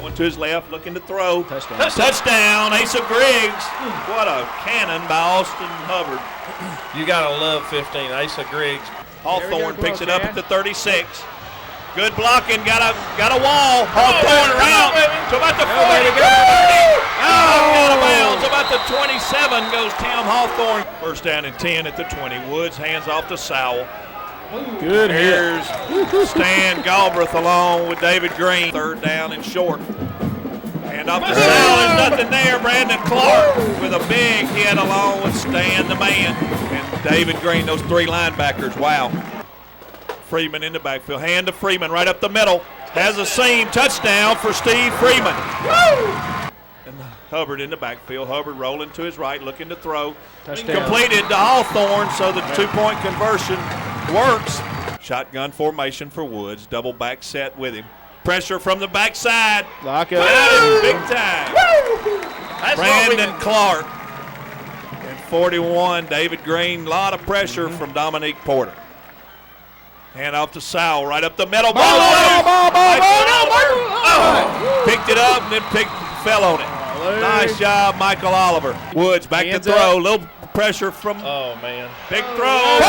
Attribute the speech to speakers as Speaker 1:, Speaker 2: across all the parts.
Speaker 1: Going to his left, looking to throw.
Speaker 2: Touchdown.
Speaker 1: Touchdown, Asa Griggs. What a cannon by Austin Hubbard.
Speaker 3: You got to love 15, Asa Griggs.
Speaker 1: Hawthorne picks it up at the 36. Good blocking, got a wall. Hawthorne around to about the 40. Out of bounds, about the 27 goes Tim Hawthorne. First down and 10 at the 20. Woods hands off to Sowell.
Speaker 2: Good
Speaker 1: Here's Stan Galbraith along with David Green. Third down and short. And off to Sowell, there's nothing there. Brandon Clark with a big hit along with Stan the man. And David Green, those three linebackers, wow. Freeman in the backfield. Hand to Freeman right up the middle. Has a seam. Touchdown for Steve Freeman. And Hubbard in the backfield. Hubbard rolling to his right, looking to throw.
Speaker 2: Touchdown.
Speaker 1: Completed to Hawthorne, so the two-point conversion works. Shotgun formation for Woods. Double back set with him. Pressure from the backside.
Speaker 2: Lock it.
Speaker 1: Got him big time. Brandon Clark. And 41, David Green. A lot of pressure from Dominique Porter. Hand off to Sowell, right up the middle. Ball. Picked it up and then fell on it. Nice job, Michael Oliver. Woods back to throw. Little pressure from.
Speaker 3: Oh, man.
Speaker 1: Big throw.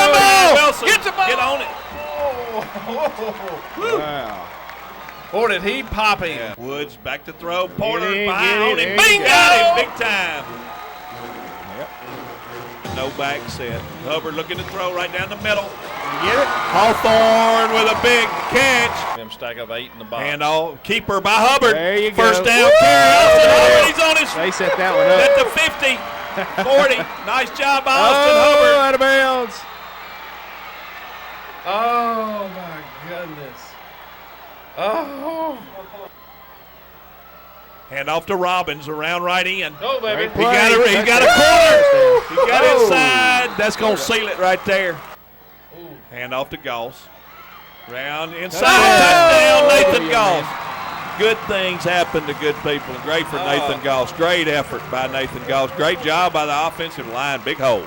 Speaker 1: Wilson. Get on it.
Speaker 2: Wow.
Speaker 3: Boy, did he pop him.
Speaker 1: Yeah. Woods back to throw. Porter
Speaker 2: Get
Speaker 1: behind
Speaker 2: in,
Speaker 1: him.
Speaker 2: get
Speaker 1: Bing,
Speaker 2: in.
Speaker 1: got him big time.
Speaker 2: Yep.
Speaker 1: No back set. Hubbard looking to throw right down the middle.
Speaker 2: Get it?
Speaker 1: Hawthorne with a big catch.
Speaker 3: Them stack of 8 in the box.
Speaker 1: And all keeper by Hubbard.
Speaker 2: There you go.
Speaker 1: First down carry. Austin Hubbard, he's on his
Speaker 2: They set that one up.
Speaker 1: at the 50, 40. Nice job by Austin Hubbard.
Speaker 2: Out of bounds.
Speaker 3: Oh, my goodness. Oh.
Speaker 1: Hand off to Robbins around right end.
Speaker 3: Oh, baby.
Speaker 1: He got a corner. He got inside. That's going to seal it right there. Hand off to Goss. Round inside. Touchdown, Nathan Goss. Good things happen to good people. Great for Nathan Goss. Great effort by Nathan Goss. Great job by the offensive line. Big hole.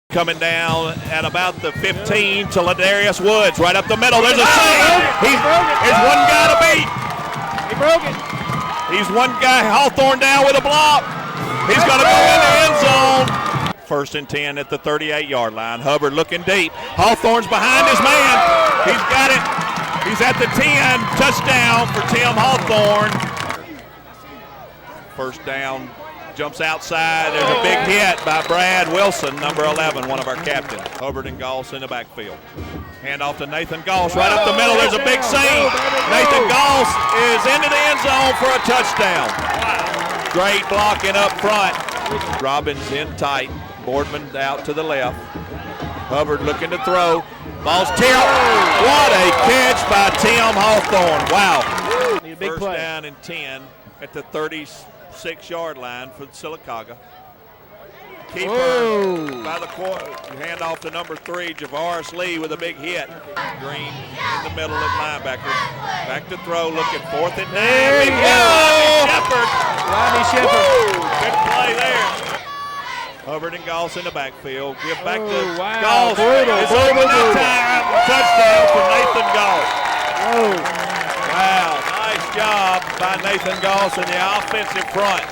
Speaker 1: Coming down at about the 15 to Ladarius Woods. Right up the middle. There's a save. There's one guy to beat.
Speaker 2: He broke it.
Speaker 1: He's one guy. Hawthorne down with a block. He's going to go in the end zone. First and 10 at the 38-yard line. Hubbard looking deep. Hawthorne's behind his man. He's got it. He's at the 10. Touchdown for Tim Hawthorne. First down. Jumps outside. There's a big hit by Brad Wilson, number 11, one of our captains. Hubbard and Goss in the backfield. Hand off to Nathan Goss. Right up the middle. There's a big seam. Nathan Goss is into the end zone for a touchdown. Great blocking up front. Robbins in tight. Boardman out to the left. Hubbard looking to throw. Ball's tipped. What a catch by Tim Hawthorne. Wow. First down and 10 at the 36-yard line for Sylacauga. Keeper by the court. Hand off to number 3, Javaris Lee with a big hit. Green in the middle at linebacker. Back to throw, looking 4th and 9.
Speaker 2: There you go. Rodney Shepard.
Speaker 1: Good play there. Hubbard and Goss in the backfield. Give back to
Speaker 2: wow.
Speaker 1: Goss.
Speaker 2: Brutal,
Speaker 1: It's over that time. Touchdown for Nathan Goss. Wow, nice job by Nathan Goss in the offensive front.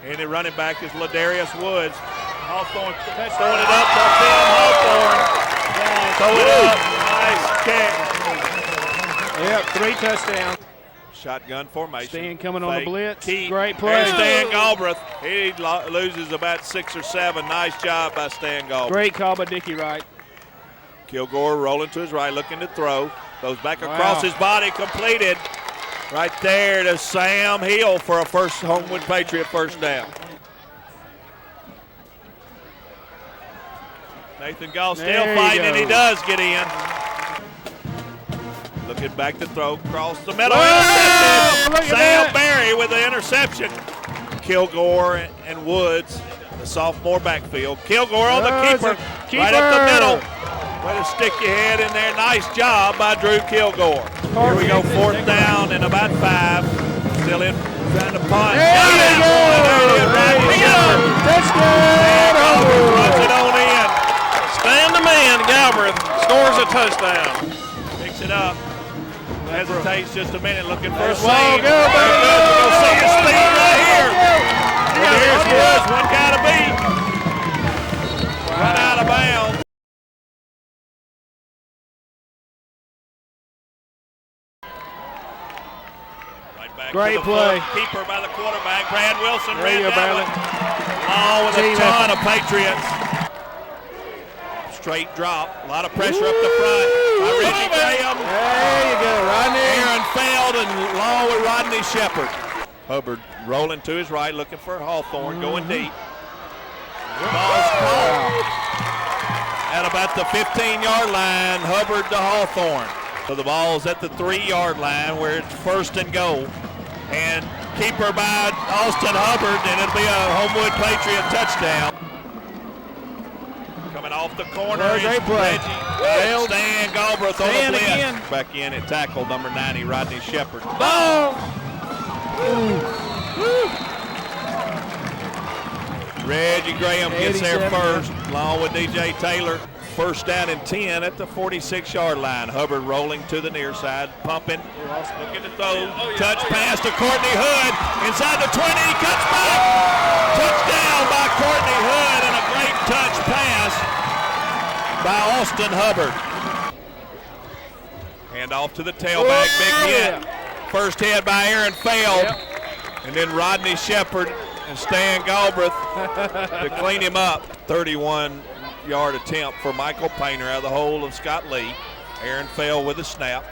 Speaker 1: And the running back is Ladarius Woods. Hawthorne throwing it up for Tim Hawthorne. Throw it up. Nice catch.
Speaker 2: Yep, 3 touchdowns.
Speaker 1: Shotgun formation.
Speaker 2: Stan coming on the blitz.
Speaker 1: Keep.
Speaker 2: Great play.
Speaker 1: And Stan Galbraith. He loses about 6 or 7. Nice job by Stan Galbraith.
Speaker 2: Great call by Dickie Wright.
Speaker 1: Kilgore rolling to his right, looking to throw. Goes back across his body, completed. Right there to Sam Hill for a first Homewood Patriot first down. Nathan Goss still fighting, and he does get in. Looking back to throw, across the middle. Sam Berry with the interception. Kilgore and Woods, the sophomore backfield. Kilgore on the keeper, right up the middle. Way to stick your head in there. Nice job by Drew Kilgore. Here we go, 4th down and about 5. Still in, trying to punt.
Speaker 2: There you go. Touchdown.
Speaker 1: Runs it on in.
Speaker 3: Stan the man, Galbraith, scores a touchdown.
Speaker 1: Big Picks it up. Hesitates just a minute, looking for a
Speaker 2: Whoa,
Speaker 1: save.
Speaker 2: go, baby,
Speaker 1: We're
Speaker 2: go,
Speaker 1: going to see his speed right here.
Speaker 2: Yeah,
Speaker 1: Here's
Speaker 2: yeah.
Speaker 1: Woods, one guy to beat. Run out of bounds. Right back
Speaker 2: Great
Speaker 1: to the
Speaker 2: play.
Speaker 1: foot. Keeper by the quarterback. Brad Wilson
Speaker 2: There
Speaker 1: ran
Speaker 2: you go,
Speaker 1: that
Speaker 2: Bradley.
Speaker 1: one. Oh, with a
Speaker 2: Team
Speaker 1: ton
Speaker 2: effort.
Speaker 1: of Patriots. Straight drop. A lot of pressure up the front. By Reggie Graham.
Speaker 2: There you go, Rodney.
Speaker 1: Aaron Feld and along with Rodney Shepard. Hubbard rolling to his right, looking for Hawthorne, going deep. Ball's caught at about the 15-yard line. Hubbard to Hawthorne. So the ball's at the 3-yard line where it's first and goal. And keeper by Austin Hubbard, and it'll be a Homewood Patriot touchdown. Coming off the corner
Speaker 2: Well,
Speaker 1: is
Speaker 2: great play.
Speaker 1: Reggie. Stan Galbraith on the
Speaker 2: Stan
Speaker 1: blitz.
Speaker 2: again.
Speaker 1: Back in at tackle, number 90, Rodney Shepard.
Speaker 2: Ball.
Speaker 1: Reggie Graham gets there
Speaker 2: 87.
Speaker 1: first, along with DJ Taylor. First down and 10 at the 46-yard line. Hubbard rolling to the near side, pumping, looking to throw. Touch pass to Courtney Hood. Inside the 20, cuts back. Touchdown by Courtney Hood, and a great touch pass by Austin Hubbard. Hand off to the tailback, big hit. First hit by Aaron Feld, and then Rodney Shepard and Stan Galbraith to clean him up. 31-yard attempt for Michael Painter out of the hole of Scott Lee. Aaron Feld with a snap.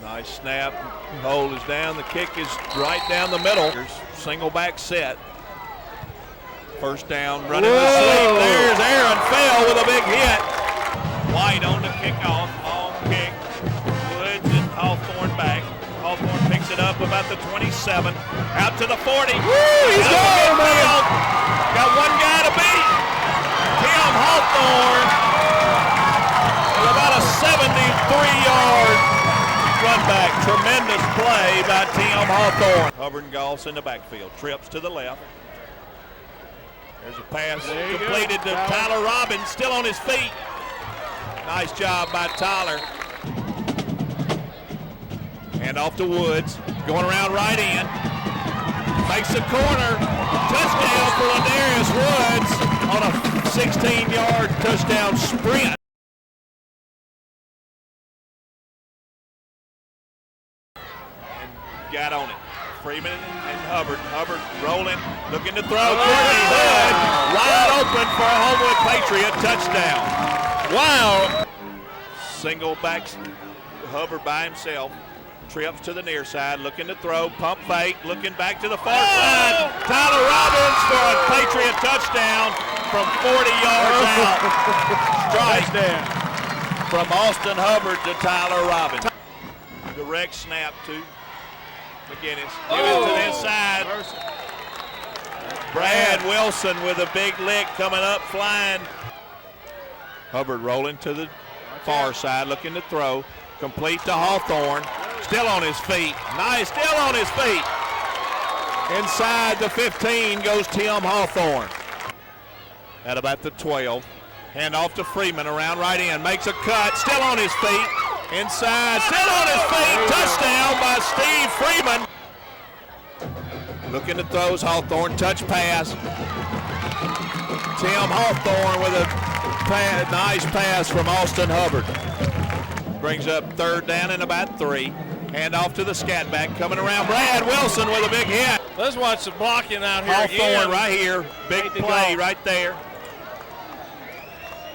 Speaker 1: Nice snap. Hold is down. The kick is right down the middle. Single back set. First down, running the sweep. There's Aaron Fell with a big hit. White on the kickoff. Long kick. Woods and Hawthorne back. Hawthorne picks it up about the 27. Out to the 40.
Speaker 2: He's gone, man.
Speaker 1: Got one guy to beat. Tim Hawthorne with about a 73-yard run back. Tremendous play by Tim Hawthorne. Hubbard and Goss in the backfield. Trips to the left. There's a pass completed to Tyler Robbins, still on his feet. Nice job by Tyler. Hand off to Woods, going around right in. Makes the corner. Touchdown for Ladarius Woods on a 16-yard touchdown sprint. And got on it. Freeman and Hubbard. Hubbard rolling, looking to throw. Courtney Hood wide open for a Homewood Patriot touchdown. Wow. Single back, Hubbard by himself. Trips to the near side, looking to throw. Pump fake, looking back to the far side. Tyler Robbins for a Patriot touchdown from 40 yards out. Strike from Austin Hubbard to Tyler Robbins. Direct snap to McGinnis. Give it to the inside. Brad Wilson with a big lick coming up, flying. Hubbard rolling to the far side, looking to throw. Complete to Hawthorne. Still on his feet. Nice, still on his feet. Inside the 15 goes Tim Hawthorne. At about the 12. Hand off to Freeman around right in. Makes a cut. Still on his feet. Inside. Still on his feet. Touchdown by Steve Freeman. Looking to throws Hawthorne. Touch pass. Tim Hawthorne with a nice pass from Austin Hubbard. Brings up third down and about 3. Hand off to the scat back, coming around. Brad Wilson with a big hit.
Speaker 3: Let's watch the blocking out here
Speaker 1: Hawthorne
Speaker 3: again.
Speaker 1: right here. Big play right there.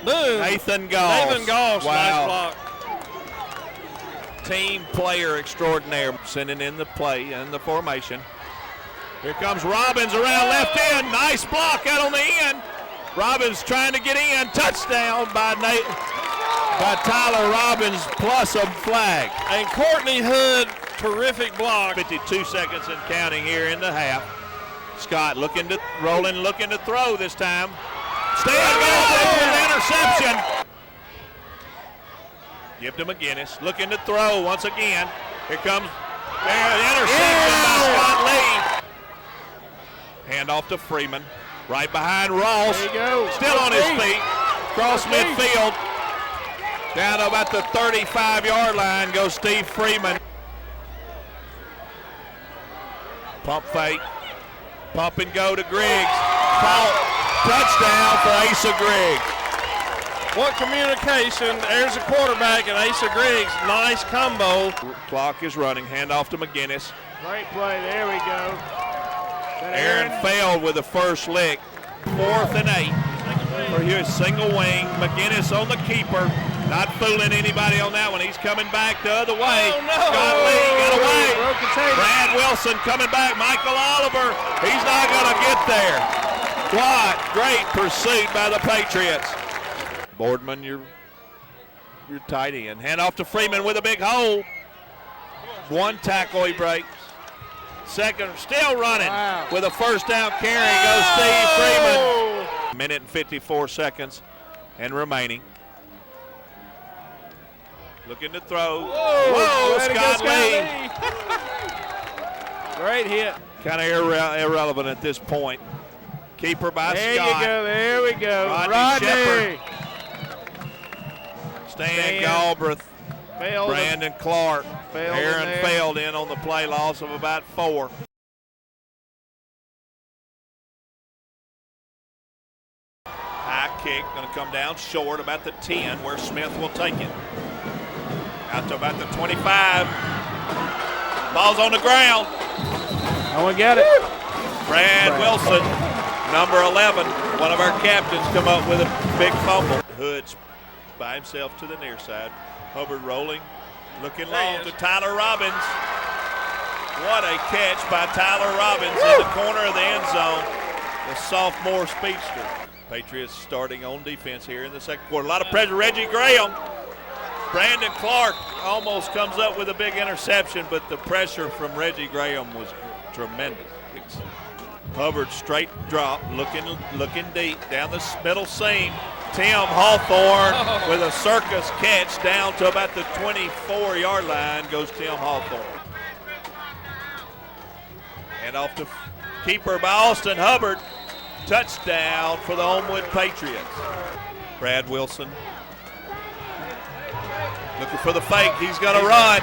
Speaker 3: Boom.
Speaker 1: Nathan Goss.
Speaker 3: Nathan Goss,
Speaker 1: Wow.
Speaker 3: nice block.
Speaker 1: Team player extraordinaire, sending in the play and the formation. Here comes Robbins around left end. Nice block out on the end. Robbins trying to get in. Touchdown by Tyler Robbins plus a flag.
Speaker 3: And Courtney Hood, terrific block.
Speaker 1: 52 seconds and counting here in the half. Scott looking to throw this time. Stan Galbraith with an interception. Give to McGinnis, looking to throw once again. Here comes the interception by Scott Lee. Hand off to Freeman. Right behind Ross.
Speaker 2: There you go.
Speaker 1: Still on his feet. Cross midfield. Down to about the 35-yard line goes Steve Freeman. Pump fake. Pump and go to Griggs. Caught. Touchdown for Asa Griggs.
Speaker 3: What communication. There's a quarterback and Asa Griggs. Nice combo.
Speaker 1: Clock is running. Hand off to McGinnis.
Speaker 2: Great play. There we go.
Speaker 1: Aaron failed with the first lick. 4th and 8 for his single wing. McGinnis on the keeper. Not fooling anybody on that one. He's coming back the other way.
Speaker 3: Oh, no.
Speaker 1: Scott Lee got away.
Speaker 2: Broken tape.
Speaker 1: Brad Wilson coming back. Michael Oliver. He's not going to get there. What great pursuit by the Patriots. Boardman, your tight end. Hand off to Freeman with a big hole. One tackle he breaks. Second, still running with a first down carry goes Steve Freeman. Minute and 54 seconds and remaining. Looking to throw. Whoa, Scott Lee.
Speaker 2: Great hit.
Speaker 1: Kind of irrelevant at this point. Keeper by
Speaker 2: There
Speaker 1: Scott.
Speaker 2: you go. There we go.
Speaker 1: Rodney
Speaker 2: Rodney.
Speaker 1: Stan Galbraith.
Speaker 2: Failed.
Speaker 1: Brandon Clark.
Speaker 2: Failed
Speaker 1: Aaron
Speaker 2: in there.
Speaker 1: failed in on the play, loss of about 4. High kick, going to come down short about the 10 where Smith will take it. Out to about the 25. Ball's on the ground.
Speaker 2: No one got it.
Speaker 1: Brad Wilson, number 11, one of our captains, come up with a big fumble. Hood's by himself to the near side. Hubbard rolling, looking long to Tyler Robbins. What a catch by Tyler Robbins in the corner of the end zone. The sophomore speedster. Patriots starting on defense here in the second quarter. A lot of pressure. Reggie Graham. Brandon Clark almost comes up with a big interception, but the pressure from Reggie Graham was tremendous. Hubbard straight drop, looking deep down the middle seam. Tim Hawthorne with a circus catch down to about the 24-yard line goes Tim Hawthorne. And off to keeper by Austin Hubbard. Touchdown for the Homewood Patriots. Brad Wilson looking for the fake. He's going to run.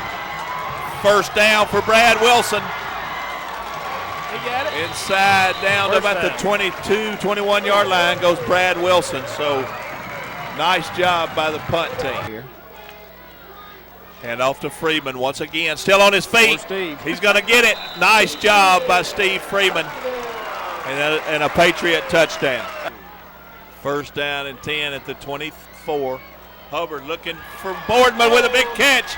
Speaker 1: First down for Brad Wilson.
Speaker 2: He got it.
Speaker 1: Inside down to about the 22, 21-yard line goes Brad Wilson. So nice job by the punt team here. And off to Freeman once again. Still on his feet. He's going to get it. Nice job by Steve Freeman. And a Patriot touchdown. First down and 10 at the 24. Hubbard looking for Boardman with a big catch.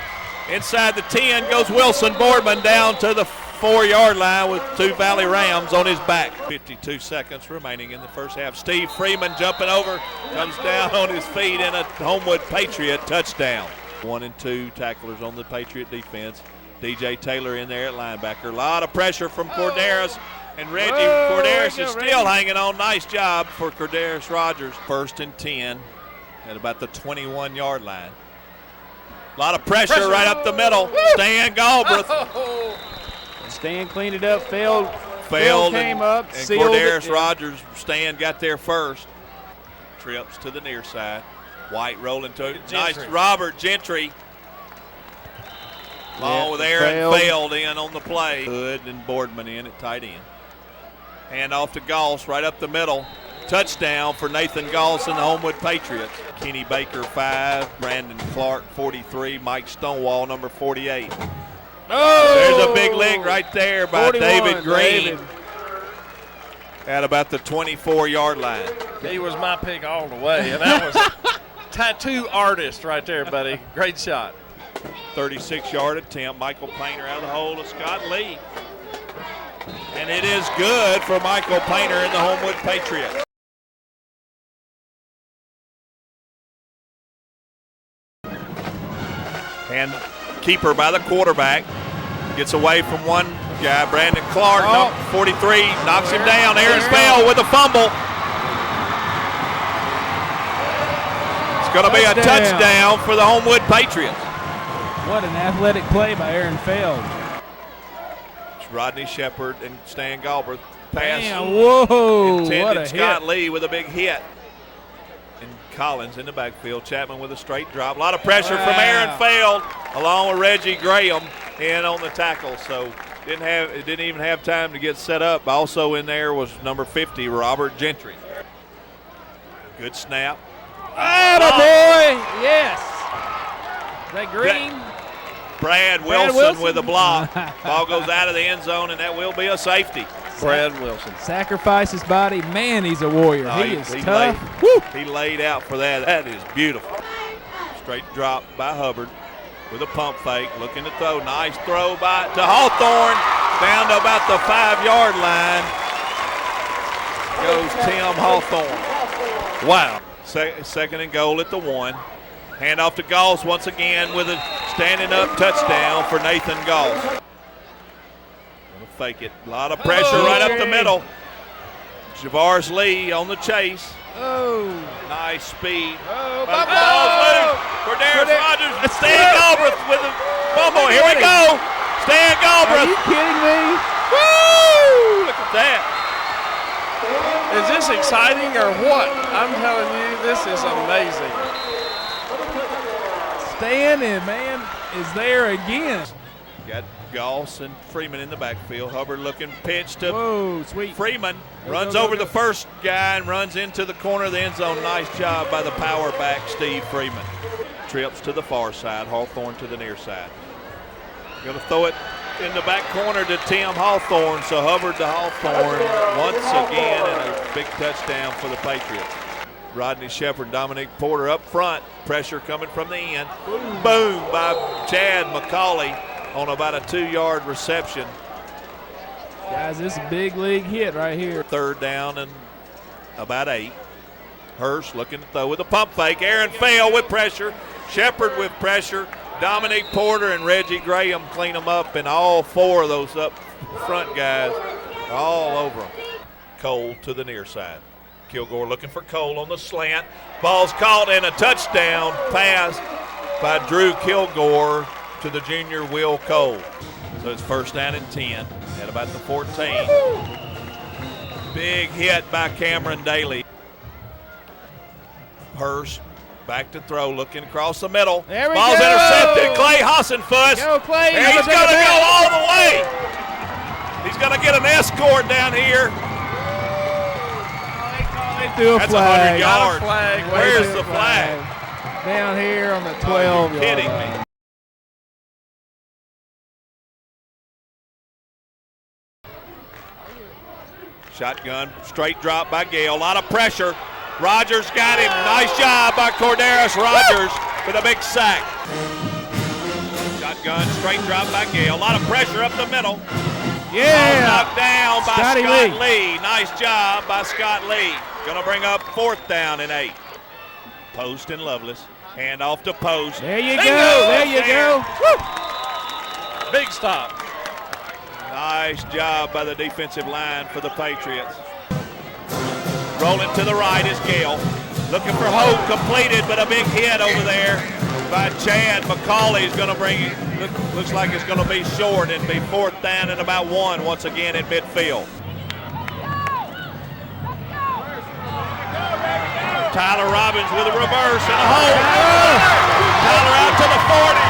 Speaker 1: Inside the 10 goes Wilson. Boardman down to the 4-yard line with 2 Valley Rams on his back. 52 seconds remaining in the first half. Steve Freeman jumping over, comes down on his feet, and a Homewood Patriot touchdown. 1 and 2 tacklers on the Patriot defense. DJ Taylor in there at linebacker. A lot of pressure from Corderas. And Reggie Corderas is still hanging on. Nice job for Corderas Rogers. First and 10 at about the 21-yard line. A lot of pressure right up the middle. Stan Galbraith.
Speaker 2: Stan cleaned it up, failed came up,
Speaker 1: and
Speaker 2: sealed
Speaker 1: Corderas
Speaker 2: it.
Speaker 1: Rogers, Stan got there first. Trips to the near side. White rolling to it. Nice Robert Gentry. Along with Aaron failed in on the play. Hood and Boardman in at tight end. Hand off to Goss right up the middle. Touchdown for Nathan Goss and the Homewood Patriots. Kenny Baker 5, Brandon Clark 43, Mike Stonewall number 48.
Speaker 3: Oh!
Speaker 1: There's a big leg right there by David Green at about the 24-yard line.
Speaker 3: He was my pick all the way, and that was tattoo artist right there, buddy. Great shot.
Speaker 1: 36-yard attempt. Michael Painter out of the hole to Scott Lee. And it is good for Michael Painter and the Homewood Patriots. And keeper by the quarterback. Gets away from one guy, Brandon Clark, 43, knocks him down. Aaron Spell with a fumble. It's going to be a touchdown for the Homewood Patriots.
Speaker 2: What an athletic play by Aaron Feld.
Speaker 1: It's Rodney Shepard and Stan Galbraith. pass.
Speaker 2: Damn, whoa,
Speaker 1: Intended
Speaker 2: what a
Speaker 1: Scott
Speaker 2: hit.
Speaker 1: Lee with a big hit. And Collins in the backfield. Chapman with a straight drop. A lot of pressure from Aaron Feld along with Reggie Graham in on the tackle. So didn't even have time to get set up. Also in there was number 50, Robert Gentry. Good snap.
Speaker 2: Attaboy! Yes. Is that Green?
Speaker 1: Brad Wilson with a block. Ball goes out of the end zone, and that will be a safety.
Speaker 3: Brad Wilson.
Speaker 2: Sacrifice his body. Man, he's a warrior.
Speaker 1: No,
Speaker 2: he is tough.
Speaker 1: He laid out for that. That is beautiful. Straight drop by Hubbard with a pump fake, looking to throw. Nice throw to Hawthorne, down to about the 5-yard line. Goes Tim Hawthorne. Wow. Second and goal at the 1. Hand off to Goss once again with a standing up touchdown for Nathan Goss. Gonna fake it. A lot of pressure right up the middle. Javaris Lee on the chase.
Speaker 2: Oh.
Speaker 1: Nice speed.
Speaker 2: Oh,
Speaker 1: But the ball's loose. Cordarius Rogers. Stan Galbraith with a fumble. Here we go. Stan
Speaker 2: Are
Speaker 1: Galbraith.
Speaker 2: you kidding me?
Speaker 1: Woo! Look at that.
Speaker 3: Is this exciting or what? I'm telling you, this is amazing.
Speaker 2: Stan and man is there again.
Speaker 1: Got Goss and Freeman in the backfield. Hubbard looking pitch to
Speaker 2: Whoa, sweet.
Speaker 1: Freeman. Runs over the first guy and runs into the corner of the end zone. Nice job by the power back, Steve Freeman. Trips to the far side. Hawthorne to the near side. Going to throw it in the back corner to Tim Hawthorne. So Hubbard to Hawthorne once again, and a big touchdown for the Patriots. Rodney Shepard, Dominic Porter up front. Pressure coming from the end. Boom by Chad McCauley on about a 2-yard reception.
Speaker 2: Guys, this is a big league hit right here.
Speaker 1: Third down and about 8. Hurst looking to throw with a pump fake. Aaron Fell with pressure. Shepard with pressure. Dominic Porter and Reggie Graham clean them up, and all 4 of those up front guys are all over them. Cole to the near side. Kilgore looking for Cole on the slant. Ball's caught, and a touchdown pass by Drew Kilgore to the junior Will Cole. So it's first down and 10 at about the 14. Big hit by Cameron Daly. Hurst back to throw, looking across the middle.
Speaker 2: There we
Speaker 1: Ball's
Speaker 2: go.
Speaker 1: intercepted. Clay Hassenfuss.
Speaker 2: Go, Clay.
Speaker 1: And he's going to go all the way. He's going to get an escort down here. That's 100 yards. Where's the flag?
Speaker 2: Down here on the 12.
Speaker 1: Are you kidding me? Shotgun, straight drop by Gale. A lot of pressure. Rogers got him. Nice job by Cordarius Rogers with a big sack. Shotgun, straight drop by Gale. A lot of pressure up the middle.
Speaker 2: Yeah.
Speaker 1: Knocked down by
Speaker 2: Scotty
Speaker 1: Scott Lee. Nice job by Scott Lee. Going to bring up 4th down and 8. Post and Lovelace. Hand off to Post.
Speaker 2: There you go. There you go.
Speaker 3: Woo. Big stop.
Speaker 1: Nice job by the defensive line for the Patriots. Rolling to the right is Gale. Looking for Hope, completed, but a big hit over there by Chad McCauley is going to bring it. Looks like it's going to be short and be 4th down and about 1 once again in midfield. Tyler Robbins with a reverse and a hold. Tyler out to the 40.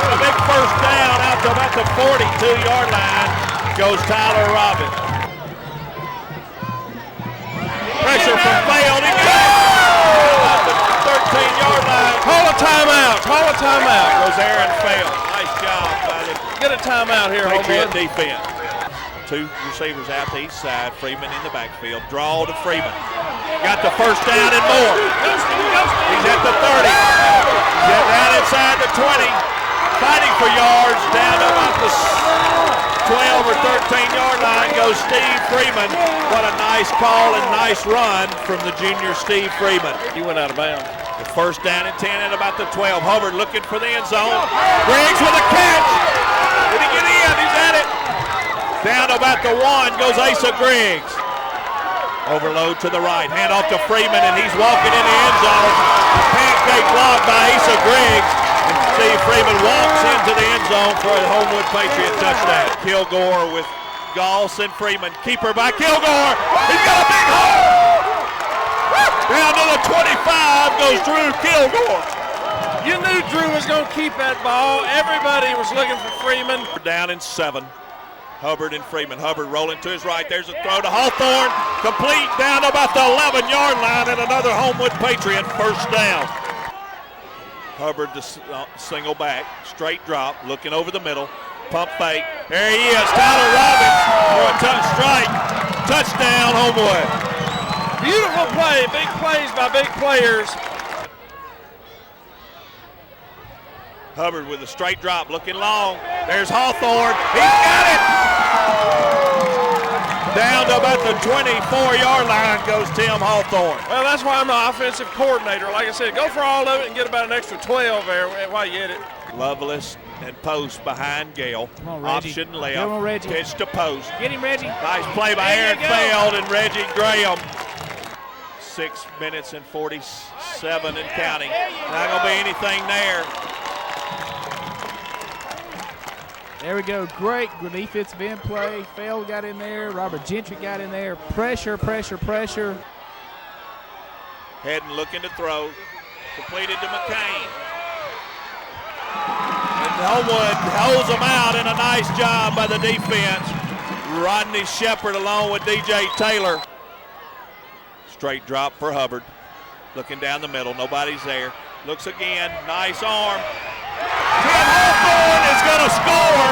Speaker 1: A big first down out to about the 42-yard line goes Tyler Robbins. Pressure from Feld. He got it. About the 13-yard line.
Speaker 3: Call a timeout. Call a timeout.
Speaker 1: Goes Aaron Feld. Nice job by the
Speaker 3: Get a timeout here,
Speaker 1: Patriot
Speaker 3: Homewood.
Speaker 1: defense. 2 receivers out to each side. Freeman in the backfield. Draw to Freeman. Got the first down and more. He's at the 30. Get down inside the 20. Fighting for yards. Down to about the 12 or 13-yard line goes Steve Freeman. What a nice call and nice run from the junior Steve Freeman.
Speaker 3: He went out of bounds.
Speaker 1: The first down and 10 at about the 12. Hubbard looking for the end zone. Griggs with a catch. Did he get in? He's at it. Down to about the 1 goes Asa Griggs. Overload to the right. Hand off to Freeman, and he's walking in the end zone. Pancake block by Asa Griggs. And Steve Freeman walks into the end zone for a Homewood Patriot touchdown. Kilgore with Goss and Freeman. Keeper by Kilgore. He's got a big hole. Down to the 25 goes Drew Kilgore.
Speaker 3: You knew Drew was going to keep that ball. Everybody was looking for Freeman.
Speaker 1: Down in 7. Hubbard and Freeman. Hubbard rolling to his right. There's a throw to Hawthorne. Complete down to about the 11-yard line, and another Homewood Patriot first down. Hubbard the single back. Straight drop. Looking over the middle. Pump fake. There he is. Tyler Robbins for a strike. Touchdown, Homewood.
Speaker 3: Beautiful play. Big plays by big players.
Speaker 1: Hubbard with a straight drop, looking long. There's Hawthorne. He's got it! Down to about the 24-yard line goes Tim Hawthorne.
Speaker 3: Well, that's why I'm the offensive coordinator. Like I said, go for all of it and get about an extra 12 there while you get it.
Speaker 1: Lovelace and post behind Gale.
Speaker 2: Come on, Reggie.
Speaker 1: Option left.
Speaker 2: Come on, Reggie.
Speaker 1: Pitch to post.
Speaker 2: Get him, Reggie.
Speaker 1: Nice play by
Speaker 2: There
Speaker 1: Aaron
Speaker 2: you go.
Speaker 1: Feld and Reggie Graham. 6 minutes and 47 and counting. Not going to be anything there.
Speaker 2: There we go. Great defensive end play. Feld got in there. Robert Gentry got in there. Pressure, pressure, pressure.
Speaker 1: Heading looking to throw. Completed to McCain. And Homewood holds them out, and a nice job by the defense. Rodney Shepard along with DJ Taylor. Straight drop for Hubbard. Looking down the middle. Nobody's there. Looks again. Nice arm. Tim Hawthorne is going to score.